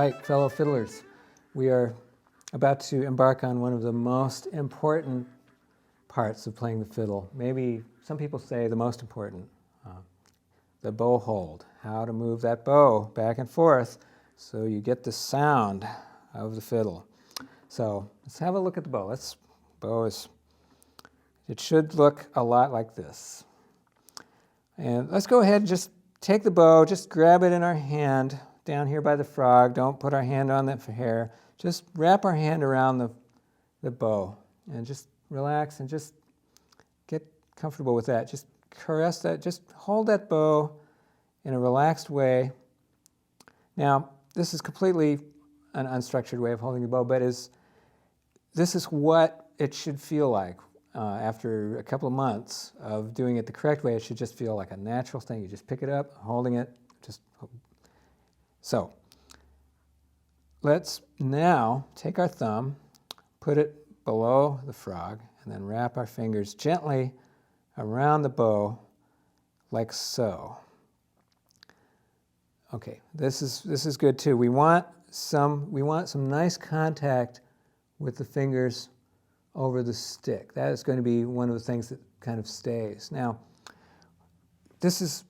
right, fellow fiddlers, we are about to embark on one of the most important parts of playing the fiddle. Maybe some people say the most important, the bow hold. How to move that bow back and forth so you get the sound of the fiddle. So let's have a look at the bow. It should look a lot like this. And let's go ahead and just take the bow, just grab it in our hand down here by the frog. Don't put our hand on the hair. Just wrap our hand around the bow and just relax and just get comfortable with that. Just caress that, just hold that bow in a relaxed way. Now, this is completely an unstructured way of holding the bow, but this is what it should feel like. After a couple of months of doing it the correct way, it should just feel like a natural thing. You just pick it up, holding it, So, let's now take our thumb, put it below the frog, and then wrap our fingers gently around the bow like so. Okay, this is good too. We want some nice contact with the fingers over the stick. That is going to be one of the things that kind of stays. Now, this is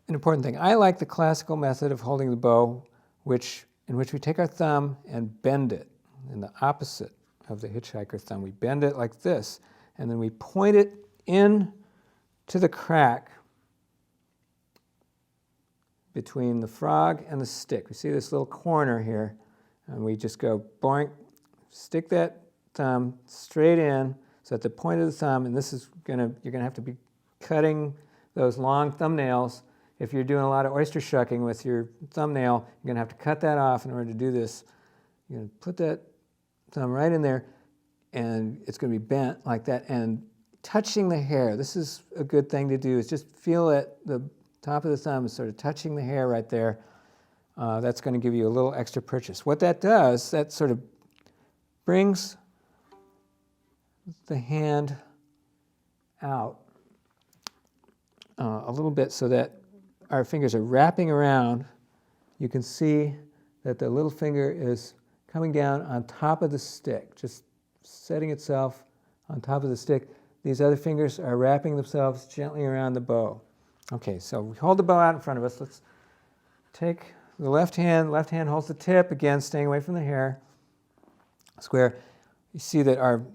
an important thing. I like the classical method of holding the bow, in which we take our thumb and bend it in the opposite of the hitchhiker thumb. We bend it like this, and then we point it in to the crack between the frog and the stick. We see this little corner here, and we just go boink, stick that thumb straight in, so at the point of the thumb, and you're gonna have to be cutting those long thumbnails. If you're doing a lot of oyster shucking with your thumbnail, you're gonna have to cut that off in order to do this. You're gonna put that thumb right in there, and it's gonna be bent like that, and touching the hair. This is a good thing to do, is just feel it, the top of the thumb is sort of touching the hair right there. That's gonna give you a little extra purchase. What that does, that sort of brings the hand out a little bit so that our fingers are wrapping around. You can see that the little finger is coming down on top of the stick, just setting itself on top of the stick. These other fingers are wrapping themselves gently around the bow. Okay, so we hold the bow out in front of us. Let's take the left hand holds the tip, again staying away from the hair. Square. You see that our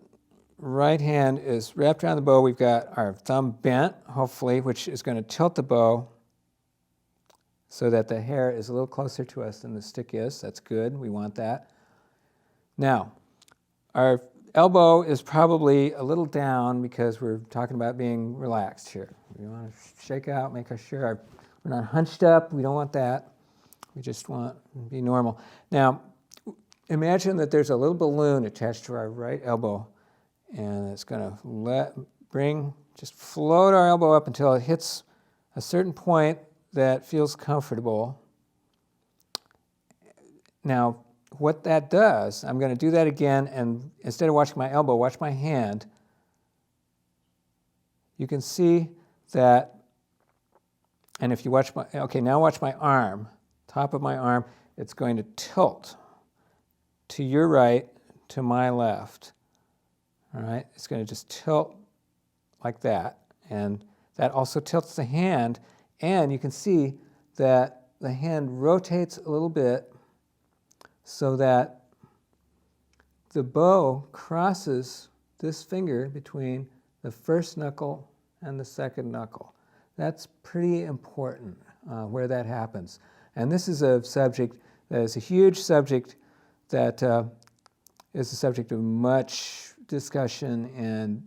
right hand is wrapped around the bow. We've got our thumb bent, hopefully, which is going to tilt the bow so that the hair is a little closer to us than the stick is. That's good. We want that. Now, our elbow is probably a little down because we're talking about being relaxed here. We want to shake out, make sure we're not hunched up. We don't want that. We just want to be normal. Now, imagine that there's a little balloon attached to our right elbow, and it's going to just float our elbow up until it hits a certain point that feels comfortable. Now, what that does, I'm going to do that again, and instead of watching my elbow, watch my hand. You can see that, and if you watch now watch my arm, top of my arm, it's going to tilt to your right, to my left. All right, it's going to just tilt like that, and that also tilts the hand, and you can see that the hand rotates a little bit so that the bow crosses this finger between the first knuckle and the second knuckle. That's pretty important where that happens. And this is a subject that is a huge subject that is the subject of much discussion and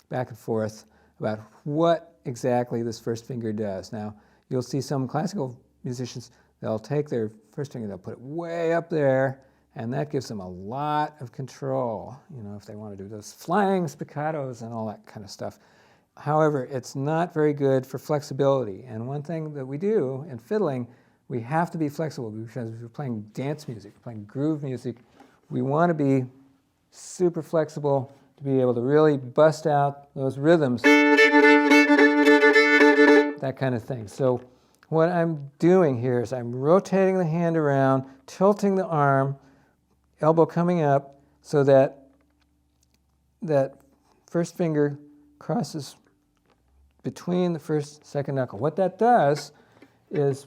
back and forth about what exactly this first finger does. Now, you'll see some classical musicians, they'll take their first finger, they'll put it way up there, and that gives them a lot of control, if they want to do those flying spiccatos and all that kind of stuff. However, it's not very good for flexibility. And one thing that we do in fiddling, we have to be flexible because we're playing dance music, we're playing groove music. We want to be super flexible to be able to really bust out those rhythms, that kind of thing. So what I'm doing here is I'm rotating the hand around, tilting the arm, elbow coming up, so that that first finger crosses between the first, second knuckle. What that does is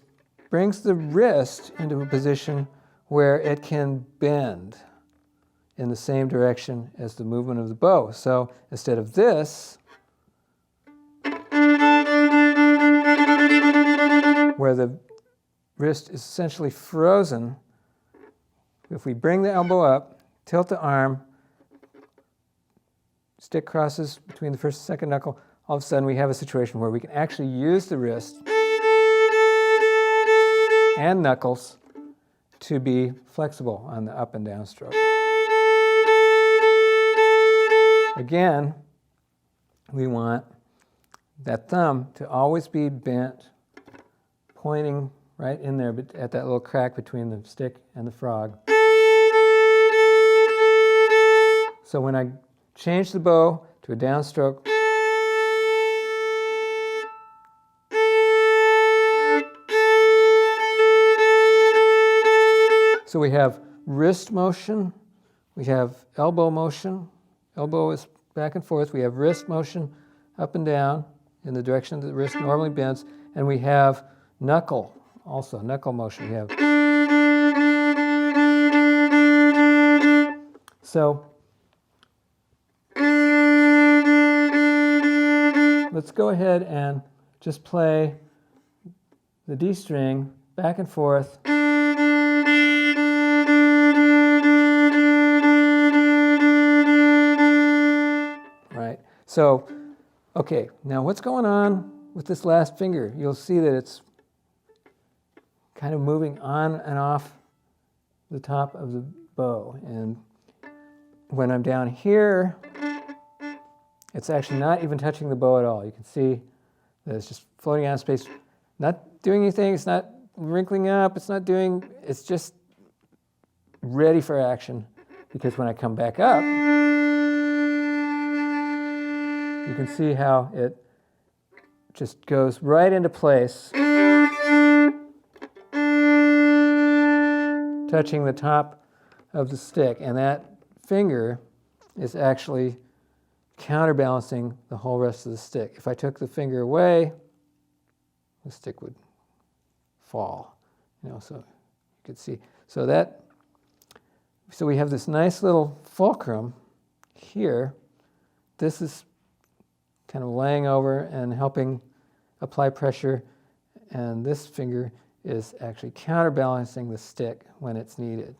brings the wrist into a position where it can bend in the same direction as the movement of the bow. So instead of this, where the wrist is essentially frozen, if we bring the elbow up, tilt the arm, stick crosses between the first and second knuckle, all of a sudden we have a situation where we can actually use the wrist and knuckles to be flexible on the up and down stroke. Again, we want that thumb to always be bent, pointing right in there at that little crack between the stick and the frog. So when I change the bow to a downstroke, so we have wrist motion, we have elbow motion. Elbow is back and forth. We have wrist motion up and down in the direction that the wrist normally bends. And we have knuckle, also knuckle motion. We have. So let's go ahead and just play the D string back and forth. So, okay, now what's going on with this last finger? You'll see that it's kind of moving on and off the top of the bow. And when I'm down here, it's actually not even touching the bow at all. You can see that it's just floating out in space, not doing anything, it's not wrinkling up, it's just ready for action. Because when I come back up, you can see how it just goes right into place, touching the top of the stick. And that finger is actually counterbalancing the whole rest of the stick. If I took the finger away, the stick would fall. So you could see. So we have this nice little fulcrum here. This is kind of laying over and helping apply pressure, and this finger is actually counterbalancing the stick when it's needed.